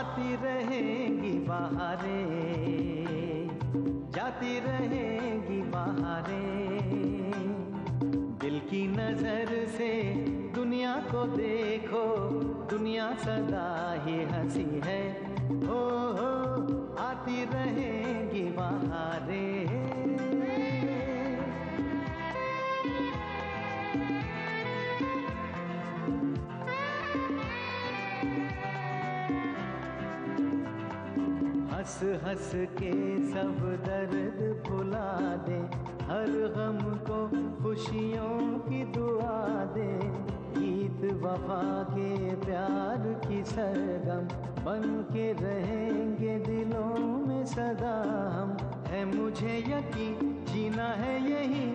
आती रहेंगी बहारें, जाती रहेंगी बहारें। दिल की नजर से दुनिया को देखो, दुनिया सदा ही हंसी है। हो आती रहेंगी बहारें। हंस हंस के सब दर्द भुला दे, हर गम को खुशियों की दुआ दे। ईद वफा के प्यार की सरगम बन के रहेंगे दिलों में सदा हम। है मुझे यकीन जीना है यही,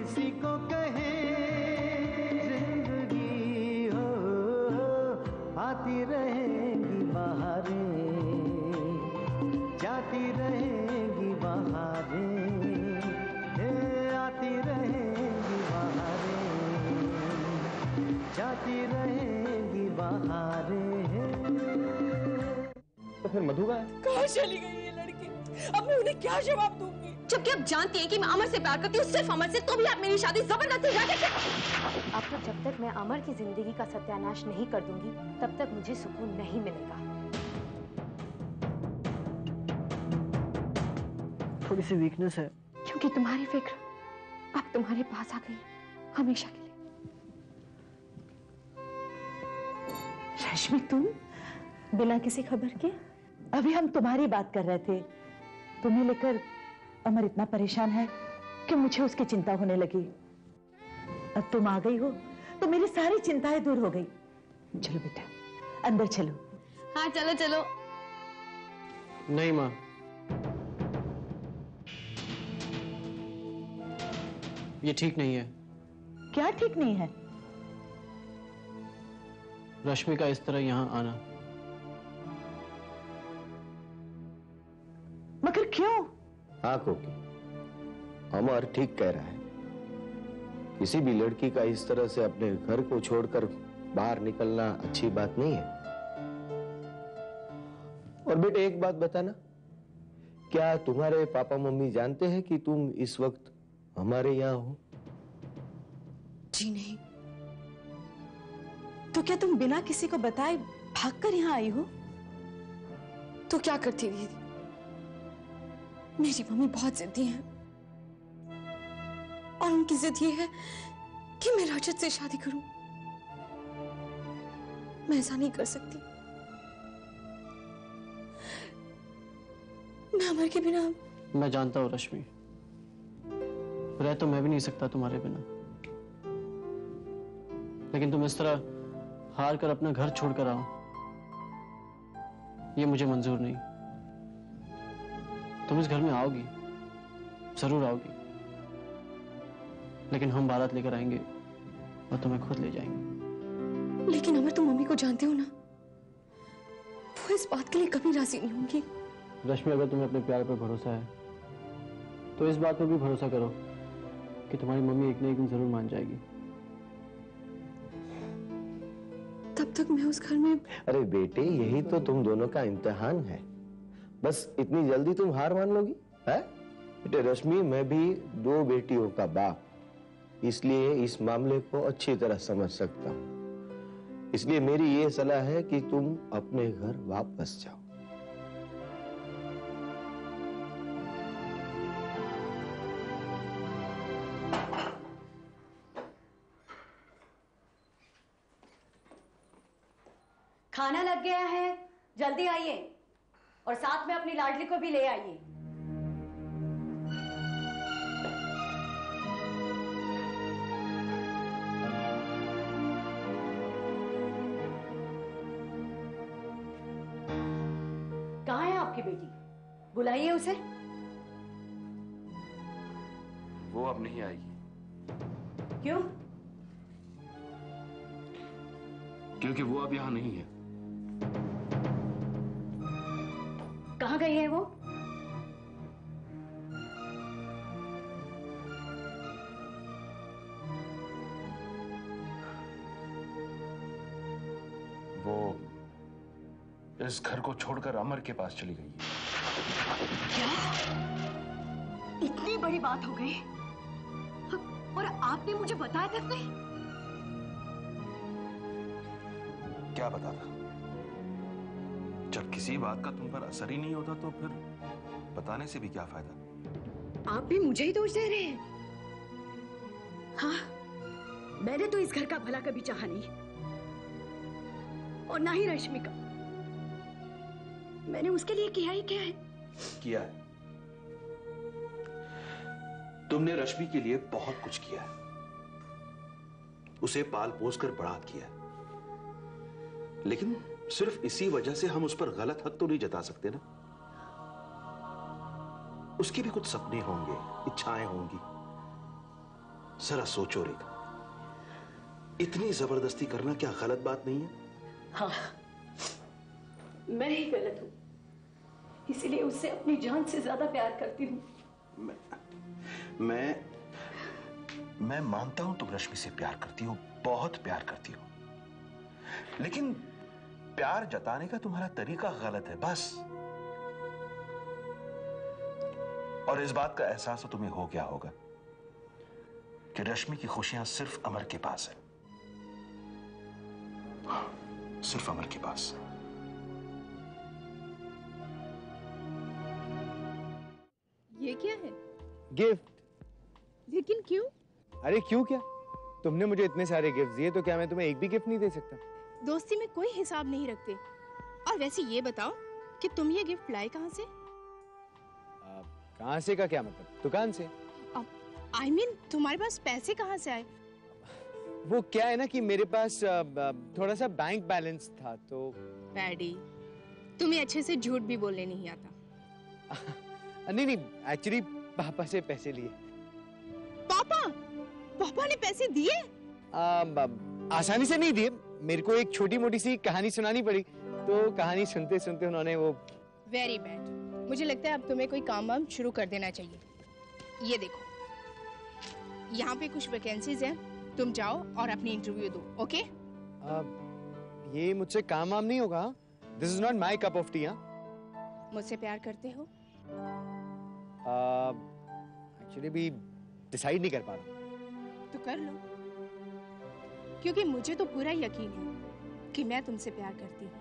इसी को कहे जिंदगी। हो आती रहेंगी बहारें, जाती रहेंगी बहारें। आती रहेंगी बहारें, जाती रहेंगी बहारें। तो फिर मधु का है? कहाँ चली गई ये लड़की? अब मैं उन्हें क्या जवाब दूंगी? जबकि आप जानती हैं कि मैं अमर से प्यार करती हूँ, सिर्फ अमर से, तो भी आप मेरी शादी जबरदस्ती कर देते। आपको जब तक मैं अमर की जिंदगी का सत्यानाश नहीं कर दूंगी, तब तक मुझे सुकून नहीं मिलेगा। थोड़ी सी वीकनेस है। क्योंकि तुम्हारी फिक्र अब तुम्हारे पास आ गई, हमेशा के लिए। रश्मि, तुम बिना किसी खबर के? अभी हम तुम्हारी बात कर रहे थे। तुम्हें लेकर अमर इतना परेशान है कि मुझे उसकी चिंता होने लगी। अब तुम आ गई हो तो मेरी सारी चिंताएं दूर हो गई। चलो बेटा, अंदर चलो। हाँ चलो चलो। नहीं माँ, ये ठीक नहीं है। क्या ठीक नहीं है? रश्मि का इस तरह यहाँ आना। मगर क्यों? हाँ कोकी, अमर ठीक कह रहा है। किसी भी लड़की का इस तरह से अपने घर को छोड़कर बाहर निकलना अच्छी बात नहीं है। और बेटे एक बात बताना, क्या तुम्हारे पापा मम्मी जानते हैं कि तुम इस वक्त हमारे यहाँ हो? जी नहीं। तो क्या तुम बिना किसी को बताए भागकर यहाँ आई हो? तो क्या करती दीदी? मेरी मम्मी बहुत जिद्दी है और उनकी जिद ये है कि मैं रजत से शादी करूं। मैं ऐसा नहीं कर सकती। मैं अमर के बिना। मैं जानता हूँ रश्मि, रह तो मैं भी नहीं सकता तुम्हारे बिना, लेकिन तुम इस तरह हार कर अपना घर छोड़कर आओ, ये मुझे मंजूर नहीं। तुम इस घर में आओगी, जरूर आओगी, लेकिन हम बारात लेकर आएंगे और तुम्हें खुद ले जाएंगे। लेकिन अमर, तुम मम्मी को जानते हो ना, वो इस बात के लिए कभी राजी नहीं होंगी। रश्मि, अगर तुम्हें अपने प्यार पर भरोसा है तो इस बात पर भी भरोसा करो कि तुम्हारी मम्मी एक न एक दिन जरूर मान जाएगी। तब तक मैं उस घर में। अरे बेटे, यही तो तुम दोनों का इम्तिहान है। बस इतनी जल्दी तुम हार मान लोगी? है बेटे रश्मि, मैं भी 2 बेटियों का बाप, इसलिए इस मामले को अच्छी तरह समझ सकता हूं। इसलिए मेरी ये सलाह है कि तुम अपने घर वापस जाओ। खाना लग गया है, जल्दी आइए और साथ में अपनी लाडली को भी ले आइए। कहाँ है आपकी बेटी? बुलाइए उसे। वो अब नहीं आएगी। क्यों? क्योंकि वो अब यहाँ नहीं है। कहाँ गई है वो? वो इस घर को छोड़कर अमर के पास चली गई है। क्या? इतनी बड़ी बात हो गई और आपने मुझे बताया तक नहीं? क्या बताता? जब किसी बात का तुम पर असर ही नहीं होता तो फिर बताने से भी क्या फायदा? आप भी मुझे ही दोष दे रहे हैं। हाँ, मैंने तो इस घर का भला कभी चाहा नहीं और ना ही रश्मि का। मैंने उसके लिए किया ही क्या है? किया है। तुमने रश्मि के लिए बहुत कुछ किया है, उसे पाल पोस कर बड़ा किया है। लेकिन सिर्फ इसी वजह से हम उस पर गलत हक तो नहीं जता सकते ना। उसके भी कुछ सपने होंगे, इच्छाएं होंगी। जरा सोचो रेखा, इतनी जबरदस्ती करना क्या गलत बात नहीं है? हाँ, मैं ही गलत हूं, इसीलिए उससे अपनी जान से ज्यादा प्यार करती हूँ। मैं मानता हूं तुम रश्मि से प्यार करती हो, बहुत प्यार करती हो, लेकिन प्यार जताने का तुम्हारा तरीका गलत है, बस। और इस बात का एहसास तो तुम्हें हो गया होगा कि रश्मि की खुशियां सिर्फ अमर के पास है, सिर्फ अमर के पास। ये क्या है? गिफ्ट। लेकिन क्यों? अरे क्यों क्या? तुमने मुझे इतने सारे गिफ्ट दिए तो क्या मैं तुम्हें एक भी गिफ्ट नहीं दे सकता? दोस्ती में कोई हिसाब नहीं रखते। और वैसे ये बताओ कि तुम ये गिफ्ट लाए कहाँ से? कहाँ से का क्या मतलब? दुकान से। I mean, तुम्हारे पास पैसे कहाँ से आए? वो क्या है ना कि मेरे पास थोड़ा सा बैंक बैलेंस था तो। पैडी, तुम्हें अच्छे से झूठ भी बोलने नहीं आता। नहीं, एक्चुअली पापा से पैसे लिए। पापा ने पैसे दिए? आसानी से नहीं दिए, मेरे को एक छोटी मोटी सी कहानी सुनानी पड़ी, तो कहानी सुनते सुनते उन्होंने वो। Very bad. मुझे लगता है अब तुम्हें कोई काम वाम शुरू कर देना चाहिए। ये देखो, यहाँ पे कुछ वैकेंसीज हैं, तुम जाओ और अपनी इंटरव्यू दो, ओके? ये मुझसे काम वाम नहीं होगा। This is not my cup of T. मुझसे प्यार करते हो? एक्चुअली भी डिसाइड नहीं कर पा रहा। तो कर लो, क्योंकि मुझे तो पूरा यकीन है कि मैं तुमसे प्यार करती हूँ।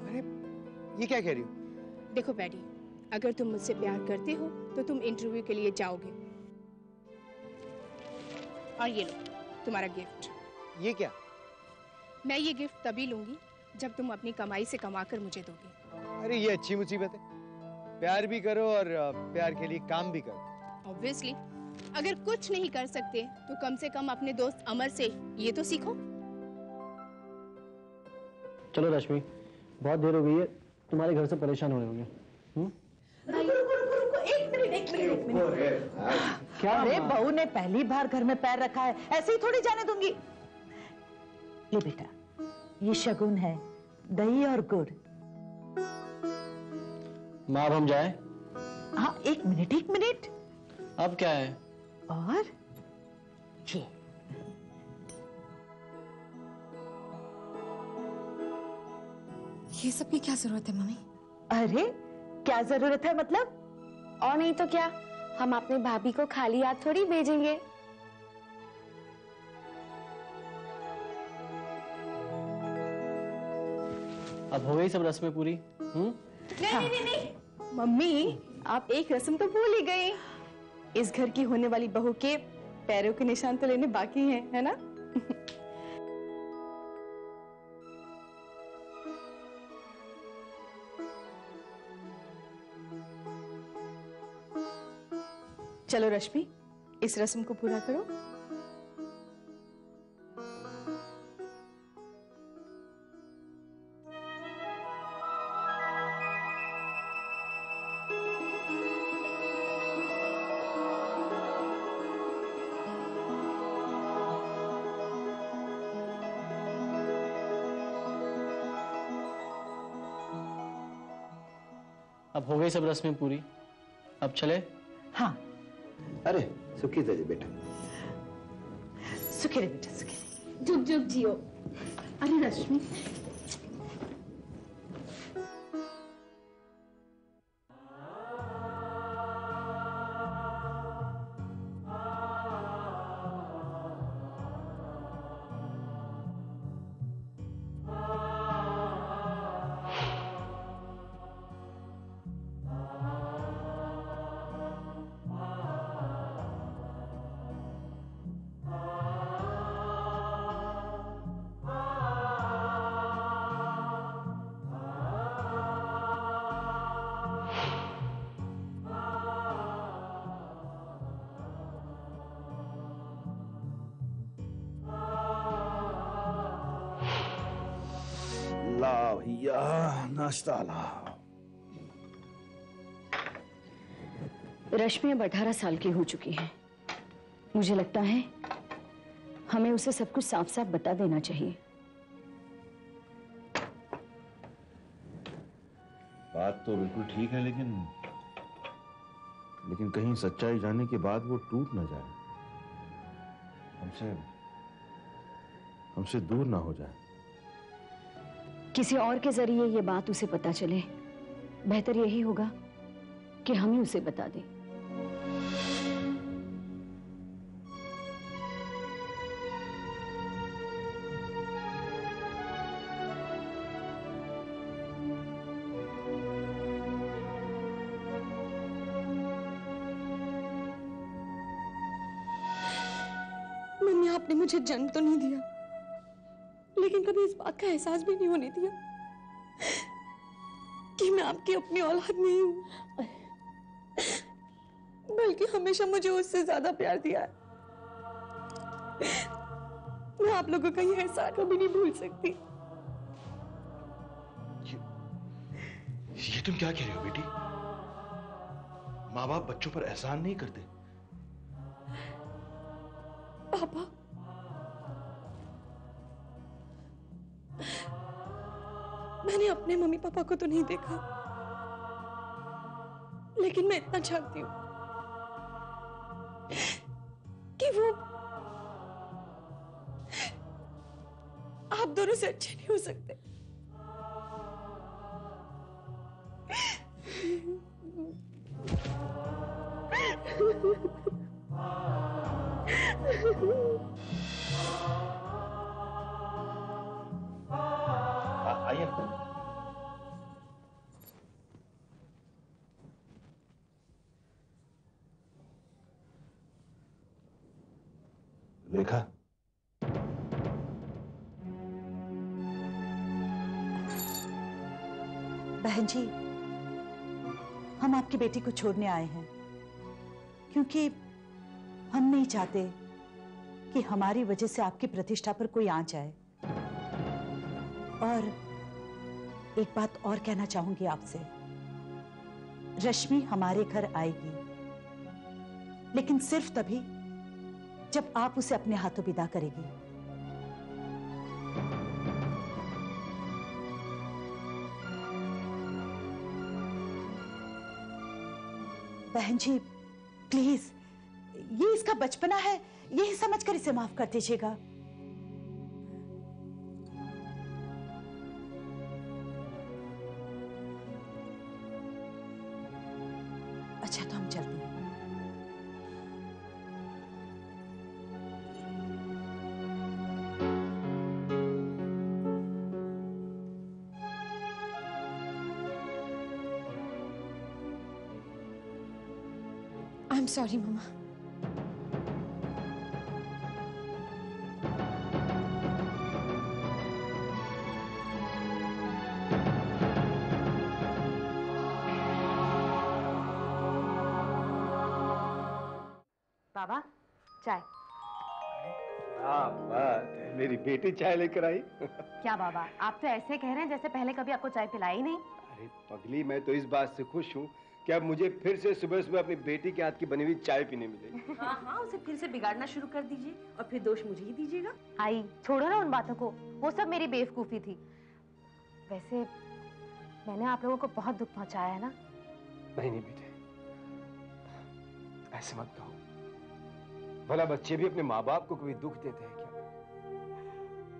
अरे ये क्या कह रही हो? देखो पैडी, अगर तुम मुझसे प्यार करते हो तो तुम इंटरव्यू के लिए जाओगे। और ये लो तुम्हारा गिफ्ट। ये क्या? मैं ये गिफ्ट तभी लूंगी जब तुम अपनी कमाई से कमाकर मुझे दोगे। अरे ये अच्छी मुसीबत है। प्यार भी करो और प्यार के लिए काम भी करो। ऑब्वियसली, अगर कुछ नहीं कर सकते तो कम से कम अपने दोस्त अमर से ये तो सीखो। चलो रश्मि, बहुत देर हो गई है, तुम्हारे घर से परेशान हो रहे होंगे। रुको, एक मिनट। क्या? अरे बहू ने पहली बार घर में पैर रखा है, ऐसे ही थोड़ी जाने दूंगी। ले बेटा, ये शगुन है, दही और गुड़। माँ अब हम जाए? हाँ, एक मिनट। अब क्या है? और ये सब की क्या जरूरत है मम्मी? अरे क्या जरूरत है मतलब? और नहीं तो क्या, हम अपने भाभी को खाली हाथ थोड़ी भेजेंगे। अब हो गई सब रस्में पूरी? नहीं। मम्मी, आप एक रस्म तो भूल ही गई। इस घर की होने वाली बहू के पैरों के निशान तो लेने बाकी हैं, है ना? चलो रश्मि, इस रस्म को पूरा करो। अब हो गई सब रस्में पूरी, अब चले? हाँ। अरे सुखी थे बेटा। सुखी रहे बेटा, सुखी रहे। जुग जुग जियो। अरे रश्मि, लाओ भैया, नाश्ता लाओ। रश्मि अब 18 साल की हो चुकी है। मुझे लगता है हमें उसे सब कुछ साफ साफ बता देना चाहिए। बात तो बिल्कुल ठीक है, लेकिन कहीं सच्चाई जानने के बाद वो टूट ना जाए, हमसे दूर ना हो जाए। किसी और के जरिए ये बात उसे पता चले, बेहतर यही होगा कि हम ही उसे बता दें। मम्मी, आपने मुझे जन्म तो नहीं दिया, लेकिन कभी इस बात का एहसास भी नहीं होने दिया कि मैं आपकी अपनी औलाद नहीं हूं, बल्कि हमेशा मुझे उससे ज्यादा प्यार दिया है। मैं आप लोगों का ये एहसास कभी नहीं भूल सकती। ये तुम क्या कह रही हो बेटी? माँ बाप बच्चों पर एहसान नहीं करते। पापा, मैंने अपने मम्मी पापा को तो नहीं देखा, लेकिन मैं इतना जानती हूं कि वो आप दोनों से अच्छे नहीं हो सकते। आइए। रेखा, बहन जी, हम आपकी बेटी को छोड़ने आए हैं क्योंकि हम नहीं चाहते कि हमारी वजह से आपकी प्रतिष्ठा पर कोई आंच आए। और एक बात और कहना चाहूंगी आपसे, रश्मि हमारे घर आएगी, लेकिन सिर्फ तभी जब आप उसे अपने हाथों विदा करेगी। बहन जी, प्लीज, ये इसका बचपना है, यही समझकर इसे माफ कर दीजिएगा। अच्छा, तो हम चलते हैं। आई एम सॉरी मम्मा। बाबा, चाय। हाँ, बात है, मेरी बेटी चाय लेकर आई। क्या बाबा, आप तो ऐसे कह रहे हैं जैसे पहले कभी आपको चाय पिलाई नहीं। अरे पगली, मैं तो इस बात से खुश हूँ कि अब मुझे फिर से सुबह सुबह अपनी बेटी के हाथ की बनी हुई चाय पीने मिलेगी। हाँ हाँ, उसे फिर से बिगाड़ना शुरू कर दीजिए और फिर दोष मुझे ही दीजिएगा। आई, छोड़ो ना उन बातों को, वो सब मेरी बेवकूफी थी। वैसे मैंने आप लोगों को बहुत दुख पहुंचाया है ना? नहीं नहीं बेटे, ऐसे मत कहो। भला बच्चे भी अपने माँ बाप को कभी दुख देते हैं क्या?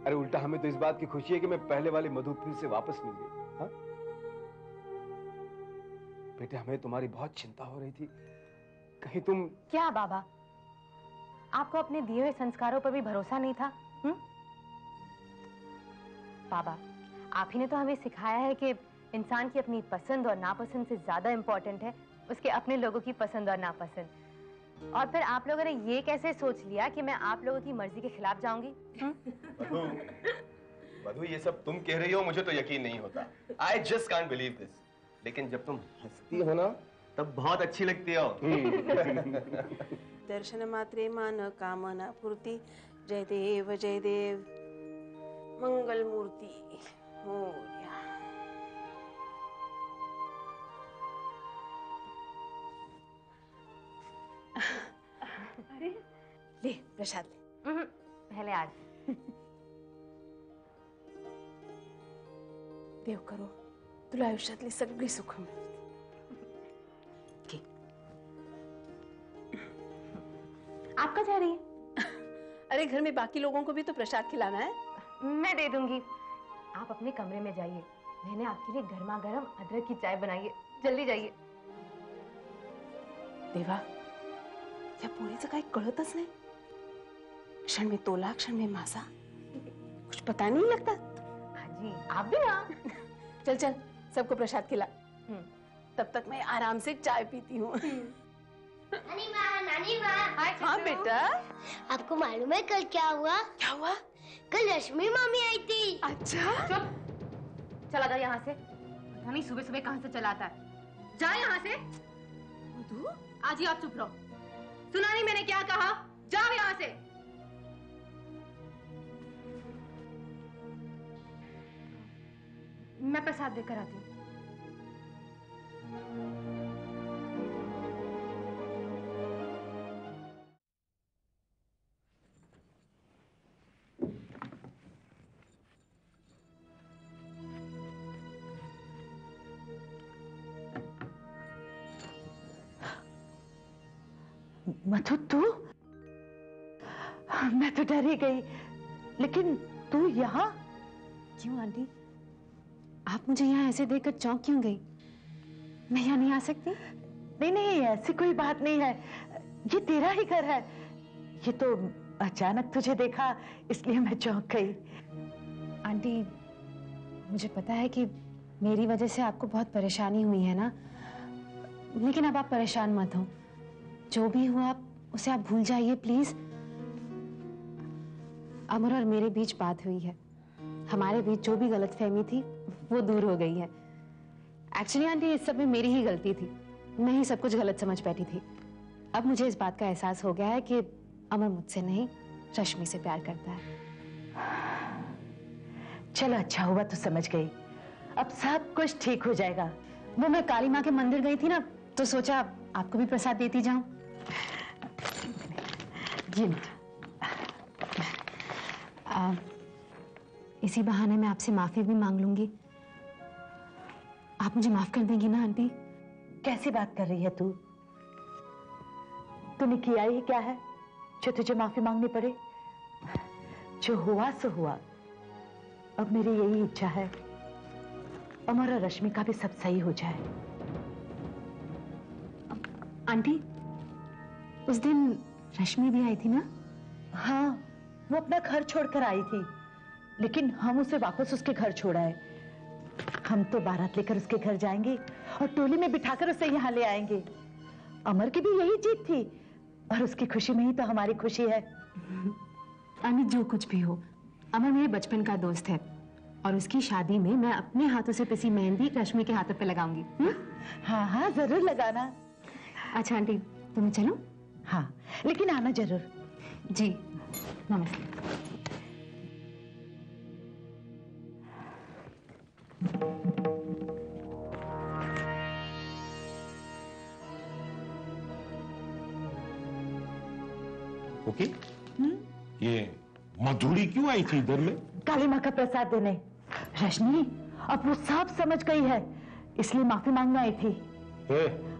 अरे उल्टा हमें तो इस बात की खुशी है कि मैं पहले वाली मधु फिर से वापस मिल गई। हाँ बेटे, हमें तुम्हारी बहुत चिंता हो रही थी, कहीं तुम। क्या बाबा, आपको अपने दिए हुए संस्कारों पर भी भरोसा नहीं था? बाबा, आप ही ने तो हमें सिखाया है कि इंसान की अपनी पसंद और नापसंद से ज्यादा इंपॉर्टेंट है उसके अपने लोगों की पसंद और नापसंद। और फिर आप लोगों ने ये कैसे सोच लिया कि मैं आप लोगों की मर्जी के खिलाफ जाऊंगी? मधु, ये सब तुम कह रही हो, मुझे तो यकीन नहीं होता। I just can't believe this. लेकिन जब तुम हंसती हो ना, तब बहुत अच्छी लगती हो। दर्शन मात्रे मान कामना पूर्ति, जय देव मंगल मूर्ति मोरया। ले प्रसाद ले। पहले आज देव करो तुला आयुष्यातली सगळी सुख मिळतील। आप कहाँ जा रही है? अरे घर में बाकी लोगों को भी तो प्रसाद खिलाना है। मैं दे दूंगी, आप अपने कमरे में जाइए, मैंने आपके लिए गर्मा गर्म अदरक की चाय बनाई है, जल्दी जाइए। देवा या पोरीचं काही कळतच नाही, क्षण में तोला क्षण में मासा, कुछ पता नहीं लगता। हाँ जी आप भी ना। चल चल सबको प्रसाद खिला, तब तक मैं आराम से चाय पीती हूँ। नानी माँ। हाँ बेटा। आपको मालूम है कल क्या हुआ? क्या हुआ? कल रश्मि मामी आई थी। अच्छा चुप, चला जा यहाँ से। पता नहीं सुबह सुबह कहाँ से चला आता है, जा यहाँ से। मधु आज ही आप चुप रहो, सुना नहीं मैंने क्या कहा, जाओ यहाँ से। मैं प्रसाद देकर आती हूँ। मधु तू? मैं तो डर ही गई, लेकिन तू यहाँ? क्यों आंटी, आप मुझे यहाँ ऐसे देखकर चौंक क्यों गई? मैं यहाँ नहीं आ सकती? नहीं नहीं, ऐसी कोई बात नहीं है, ये तेरा ही घर है। ये तो अचानक तुझे देखा इसलिए मैं चौंक गई। आंटी मुझे पता है कि मेरी वजह से आपको बहुत परेशानी हुई है ना, लेकिन अब आप परेशान मत हो, जो भी हुआ उसे आप भूल जाइए प्लीज। अमर और मेरे बीच बात हुई है, हमारे बीच जो भी गलतफहमी थी वो दूर हो गई है। एक्चुअली आंटी इस सब में मेरी ही गलती थी, मैं ही सब कुछ गलत समझ बैठी थी। अब मुझे इस बात का एहसास हो गया है कि अमर मुझसे नहीं रश्मि से प्यार करता है। चलो अच्छा हुआ तो समझ गई, अब सब कुछ ठीक हो जाएगा। वो मैं काली माँ के मंदिर गई थी ना, तो सोचा आपको भी प्रसाद देती जाऊं। इसी बहाने मैं आपसे माफी भी मांग लूंगी। आप मुझे माफ कर देंगी ना आंटी? कैसी बात कर रही है तू? तूने किया ही क्या है जो तुझे माफी मांगनी पड़े? जो हुआ सो हुआ। अब मेरी यही इच्छा है अमर और रश्मि का भी सब सही हो जाए। आंटी उस दिन रश्मि भी आई थी ना? हाँ, वो अपना घर छोड़कर आई थी, लेकिन हम उसे वापस उसके घर छोड़ाए। हम तो बारात लेकर उसके घर जाएंगे और टोली में बिठाकर उसे यहाँ ले आएंगे। अमर की भी यही जीत थी और उसकी खुशी में ही तो हमारी खुशी है। आंटी जो कुछ भी हो, अमर मेरे बचपन का दोस्त है और उसकी शादी में मैं अपने हाथों से पिसी मेहंदी रश्मि के हाथों पे लगाऊंगी। हाँ हाँ जरूर लगाना। अच्छा आंटी तो मैं चलूं? हाँ लेकिन आना जरूर। जी नमस्ते। ओके ये मधुरी क्यों आई थी इधर में? काली माँ का प्रसाद देने। रश्मि अब वो सब समझ गई है, इसलिए माफी मांगने आई थी।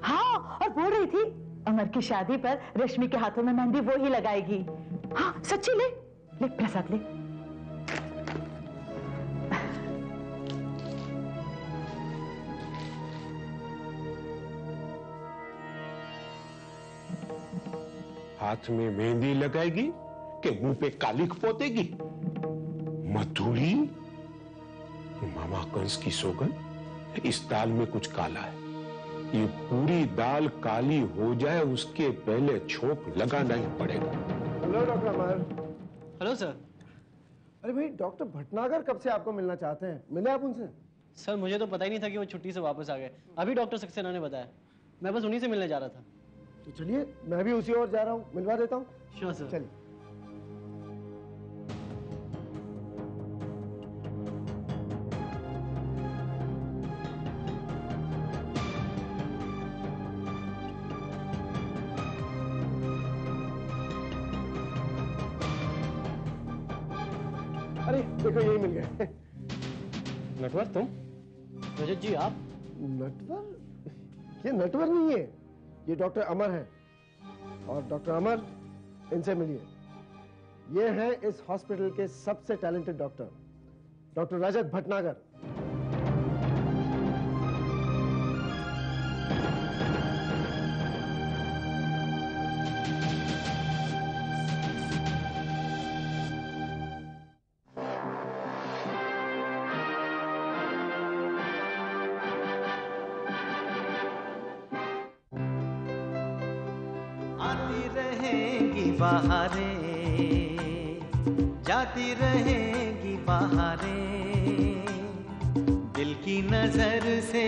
हाँ, और बोल रही थी अमर की शादी पर रश्मि के हाथों में मेहंदी वो ही लगाएगी। हाँ सच्ची, ले ले प्रसाद ले। हाथ में मेहंदी लगाएगी कि मुंह पे कालिक पोतेगी? मधुरी, मामा कंस की सौगंध, इस दाल में कुछ काला है। ये पूरी दाल काली हो जाए उसके पहले छोप लगाना ही पड़ेगा। Hello doctor Amar. Hello sir. अरे भाई डॉक्टर भटनागर कब से आपको मिलना चाहते हैं, मिले आप उनसे? सर मुझे तो पता ही नहीं था कि वो छुट्टी से वापस आ गए, अभी डॉक्टर सक्सेना ने बताया। मैं बस उन्हीं से मिलने जा रहा था। तो चलिए मैं भी उसी ओर जा रहा हूँ, मिलवा देता हूँ। Sure sir. चलिए। देखो यही मिल गए। नटवर तुम? रजत जी आप? नटवर? ये नटवर नहीं है, ये डॉक्टर अमर है। और डॉक्टर अमर, इनसे मिलिए। ये हैं इस हॉस्पिटल के सबसे टैलेंटेड डॉक्टर, डॉक्टर रजत भटनागर। बहारें जाती रहेंगी बहारें, दिल की नजर से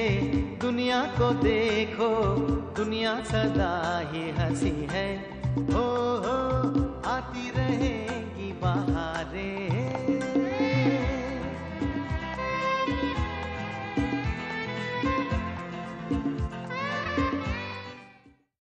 दुनिया को देखो, दुनिया सदा ही हंसी है। हो आती रहेंगी बहारें।